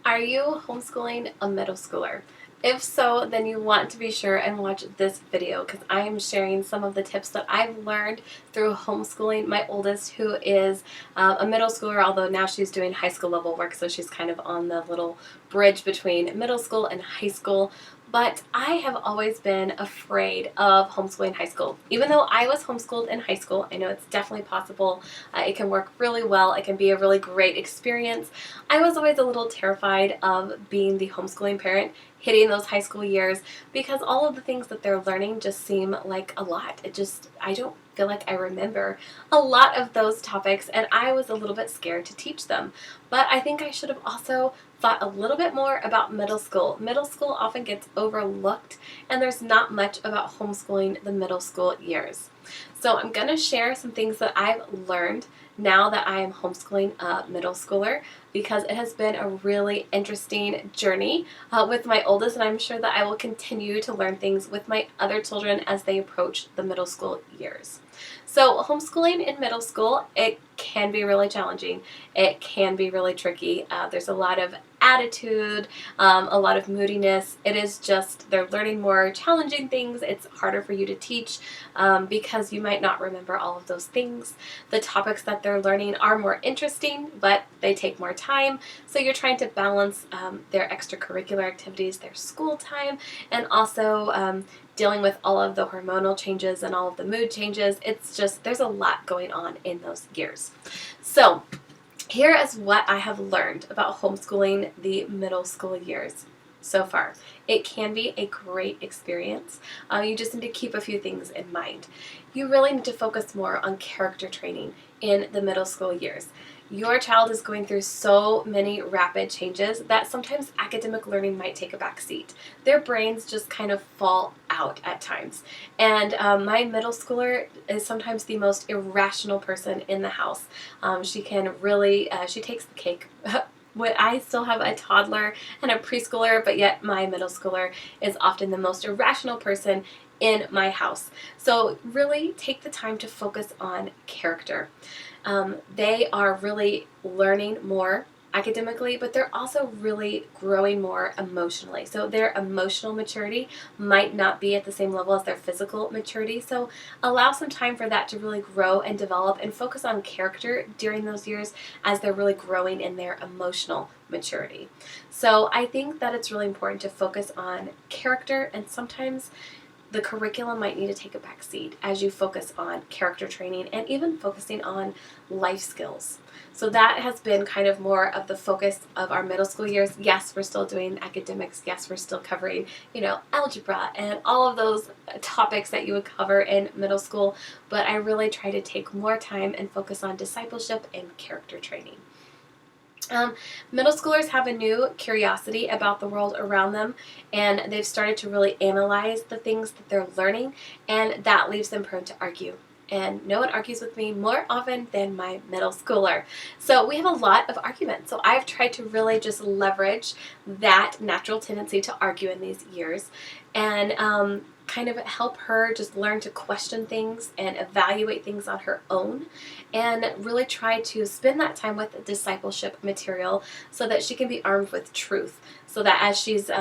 Are you homeschooling a middle schooler? If so, then you want to be sure and watch this video because I am sharing some of the tips that I've learned through homeschooling my oldest, who is a middle schooler, although now she's doing high school level work, so she's kind of on the little bridge between middle school and high school. But I have always been afraid of homeschooling high school. Even though I was homeschooled in high school, I know it's definitely possible. It can work really well. It can be a really great experience. I was always a little terrified of being the homeschooling parent, hitting those high school years, because all of the things that they're learning just seem like a lot. I don't feel like I remember a lot of those topics, and I was a little bit scared to teach them. But I think I should have also thought a little bit more about middle school. Middle school often gets overlooked, and there's not much about homeschooling the middle school years. So I'm going to share some things that I've learned now that I am homeschooling a middle schooler, because it has been a really interesting journey with my oldest, and I'm sure that I will continue to learn things with my other children as they approach the middle school years. So homeschooling in middle school, it can be really challenging. It can be really tricky. There's a lot of attitude, a lot of moodiness. It is just, they're learning more challenging things. It's harder for you to teach because you might not remember all of those things. The topics that they're learning are more interesting, but they take more time. So you're trying to balance their extracurricular activities, their school time, and also dealing with all of the hormonal changes and all of the mood changes. It's just, there's a lot going on in those years. So here is what I have learned about homeschooling the middle school years so far. It can be a great experience. You just need to keep a few things in mind. You really need to focus more on character training in the middle school years. Your child is going through so many rapid changes that sometimes academic learning might take a back seat. Their brains just kind of fall out at times. And my middle schooler is sometimes the most irrational person in the house. She can really, she takes the cake. I still have a toddler and a preschooler, but yet my middle schooler is often the most irrational person in my house. So really take the time to focus on character. They are really learning more academically, but they're also really growing more emotionally. So their emotional maturity might not be at the same level as their physical maturity. So allow some time for that to really grow and develop, and focus on character during those years as they're really growing in their emotional maturity. So I think that it's really important to focus on character, and sometimes the curriculum might need to take a back seat as you focus on character training and even focusing on life skills. So that has been kind of more of the focus of our middle school years. Yes, we're still doing academics. Yes, we're still covering, algebra and all of those topics that you would cover in middle school. But I really try to take more time and focus on discipleship and character training. Middle schoolers have a new curiosity about the world around them, and they've started to really analyze the things that they're learning, and that leaves them prone to argue. And no one argues with me more often than my middle schooler. So we have a lot of arguments. So I've tried to really just leverage that natural tendency to argue in these years, and kind of help her just learn to question things and evaluate things on her own, and really try to spend that time with discipleship material so that she can be armed with truth, so that as she's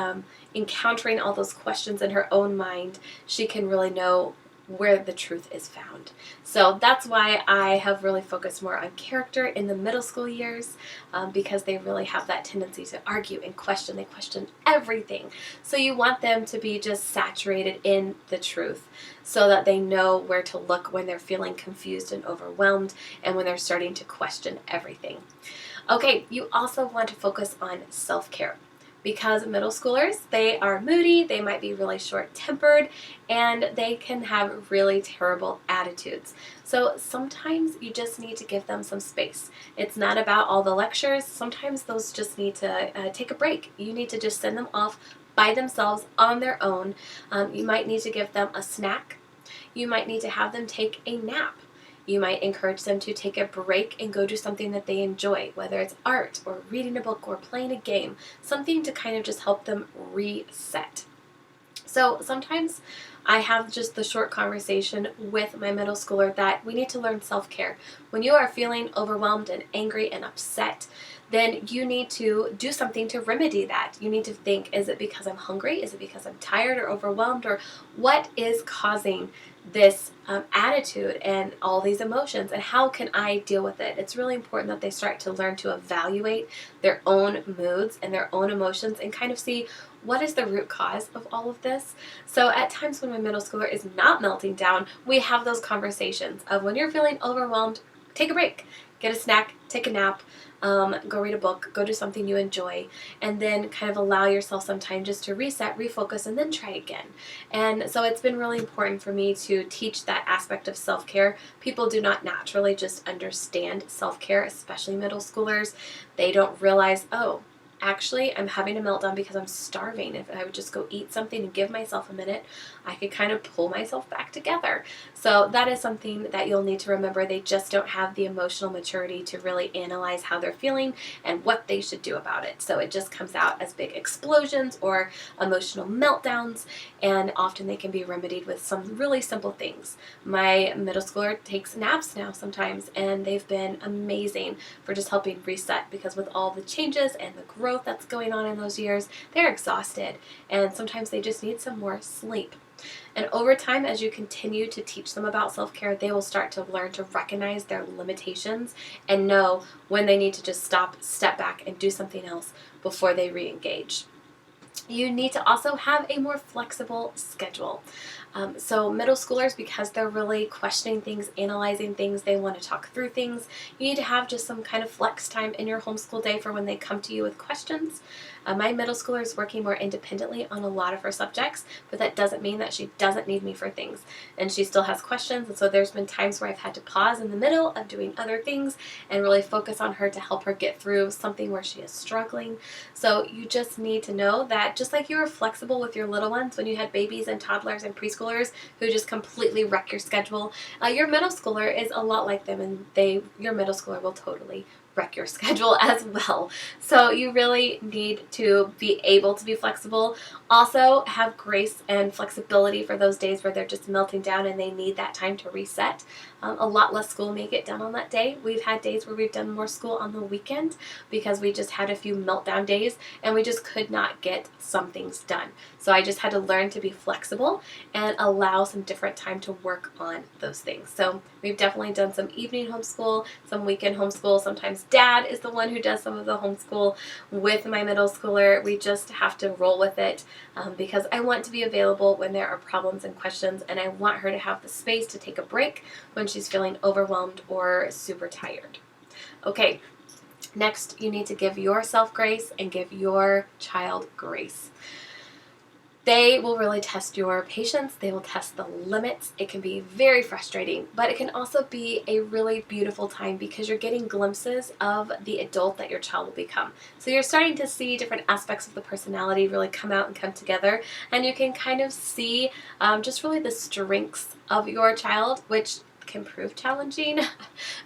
encountering all those questions in her own mind, she can really know where the truth is found. So that's why I have really focused more on character in the middle school years, because they really have that tendency to argue and question. They question everything. So you want them to be just saturated in the truth, so that they know where to look when they're feeling confused and overwhelmed, and when they're starting to question everything. Okay, you also want to focus on self-care, because middle schoolers, they are moody, they might be really short-tempered, and they can have really terrible attitudes. So sometimes you just need to give them some space. It's not about all the lectures. Sometimes those just need to take a break. You need to just send them off by themselves on their own. You might need to give them a snack. You might need to have them take a nap. You might encourage them to take a break and go do something that they enjoy, whether it's art or reading a book or playing a game, something to kind of just help them reset. So sometimes I have just the short conversation with my middle schooler that we need to learn self-care. When you are feeling overwhelmed and angry and upset, then you need to do something to remedy that. You need to think, is it because I'm hungry? Is it because I'm tired or overwhelmed? Or what is causing this attitude and all these emotions, and how can I deal with it? It's really important that they start to learn to evaluate their own moods and their own emotions and kind of see what is the root cause of all of this. So at times when my middle schooler is not melting down, we have those conversations of, when you're feeling overwhelmed, take a break, get a snack, take a nap, go read a book, go do something you enjoy, and then kind of allow yourself some time just to reset, refocus, and then try again. And so it's been really important for me to teach that aspect of self-care. People do not naturally just understand self-care, especially middle schoolers. They don't realize, oh, actually, I'm having a meltdown because I'm starving. If I would just go eat something and give myself a minute, I could kind of pull myself back together. So that is something that you'll need to remember. They just don't have the emotional maturity to really analyze how they're feeling and what they should do about it. So it just comes out as big explosions or emotional meltdowns, and often they can be remedied with some really simple things. My middle schooler takes naps now sometimes, and they've been amazing for just helping reset, because with all the changes and the growth that's going on in those years, they're exhausted, and sometimes they just need some more sleep. And over time, as you continue to teach them about self-care, they will start to learn to recognize their limitations and know when they need to just stop, step back, and do something else before they re-engage. You need to also have a more flexible schedule. So middle schoolers, because they're really questioning things, analyzing things, they want to talk through things, you need to have just some kind of flex time in your homeschool day for when they come to you with questions. My middle schooler is working more independently on a lot of her subjects, but that doesn't mean that she doesn't need me for things. And she still has questions, and so there's been times where I've had to pause in the middle of doing other things and really focus on her to help her get through something where she is struggling. So you just need to know that just like you were flexible with your little ones when you had babies and toddlers and preschoolers who just completely wreck your schedule, your middle schooler is a lot like them, and your middle schooler will totally wreck your schedule as well. So you really need to be able to be flexible. Also have grace and flexibility for those days where they're just melting down and they need that time to reset. A lot less school may get done on that day. We've had days where we've done more school on the weekend because we just had a few meltdown days and we just could not get some things done. So I just had to learn to be flexible and allow some different time to work on those things. So we've definitely done some evening homeschool, some weekend homeschool. Sometimes Dad is the one who does some of the homeschool with my middle schooler. We just have to roll with it because I want to be available when there are problems and questions, and I want her to have the space to take a break when she's feeling overwhelmed or super tired. Okay, next you need to give yourself grace and give your child grace. They will really test your patience. They will test the limits. It can be very frustrating, but it can also be a really beautiful time because you're getting glimpses of the adult that your child will become. So you're starting to see different aspects of the personality really come out and come together, and you can kind of see just really the strengths of your child, which can prove challenging.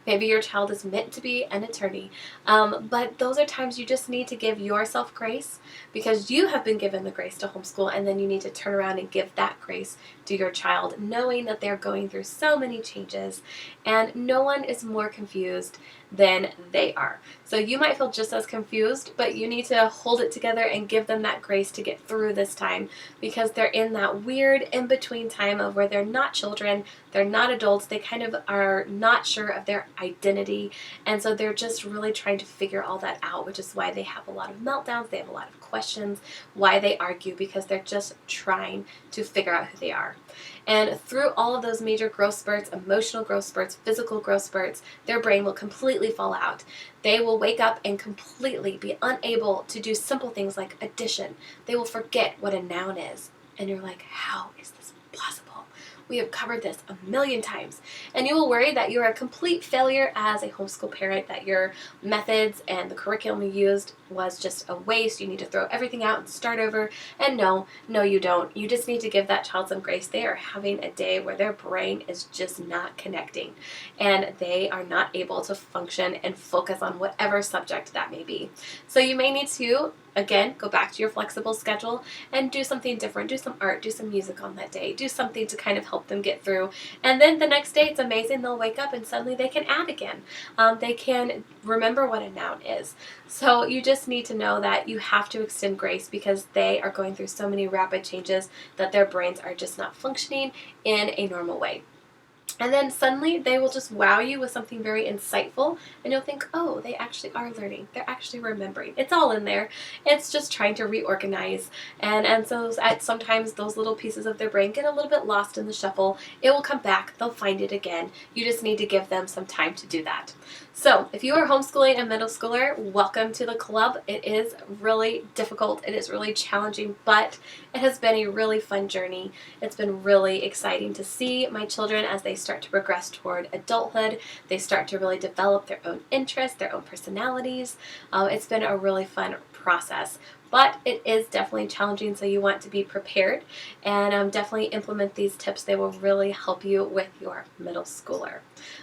Maybe your child is meant to be an attorney. But those are times you just need to give yourself grace because you have been given the grace to homeschool, and then you need to turn around and give that grace to your child, knowing that they're going through so many changes and no one is more confused than they are. So you might feel just as confused, but you need to hold it together and give them that grace to get through this time because they're in that weird in-between time of where they're not children, they're not adults, they kind of are not sure of their identity, and so they're just really trying to figure all that out, which is why they have a lot of meltdowns, they have a lot of questions, why they argue, because they're just trying to figure out who they are. And through all of those major growth spurts, emotional growth spurts, physical growth spurts, their brain will completely fall out. They will wake up and completely be unable to do simple things like addition. They will forget what a noun is. And you're like, how is this possible? We have covered this a million times. And you will worry that you're a complete failure as a homeschool parent, that your methods and the curriculum you used was just a waste. You need to throw everything out and start over. And no, you don't. You just need to give that child some grace. They are having a day where their brain is just not connecting and they are not able to function and focus on whatever subject that may be. So you may need to, again, go back to your flexible schedule and do something different. Do some art, do some music on that day, do something to kind of help them get through. And then the next day, it's amazing. They'll wake up and suddenly they can add again. They can remember what a noun is. So you just need to know that you have to extend grace because they are going through so many rapid changes that their brains are just not functioning in a normal way. And then suddenly they will just wow you with something very insightful and you'll think, oh, they actually are learning. They're actually remembering. It's all in there. It's just trying to reorganize. And so sometimes those little pieces of their brain get a little bit lost in the shuffle. It will come back. They'll find it again. You just need to give them some time to do that. So if you are homeschooling a middle schooler, welcome to the club. It is really difficult. It is really challenging, but it has been a really fun journey. It's been really exciting to see my children as they start to progress toward adulthood. They start to really develop their own interests, their own personalities. It's been a really fun process. But it is definitely challenging, so you want to be prepared and definitely implement these tips. They will really help you with your middle schooler.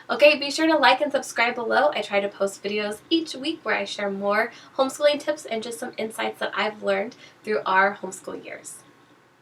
Okay, be sure to like and subscribe below. I try to post videos each week where I share more homeschooling tips and just some insights that I've learned through our homeschool years.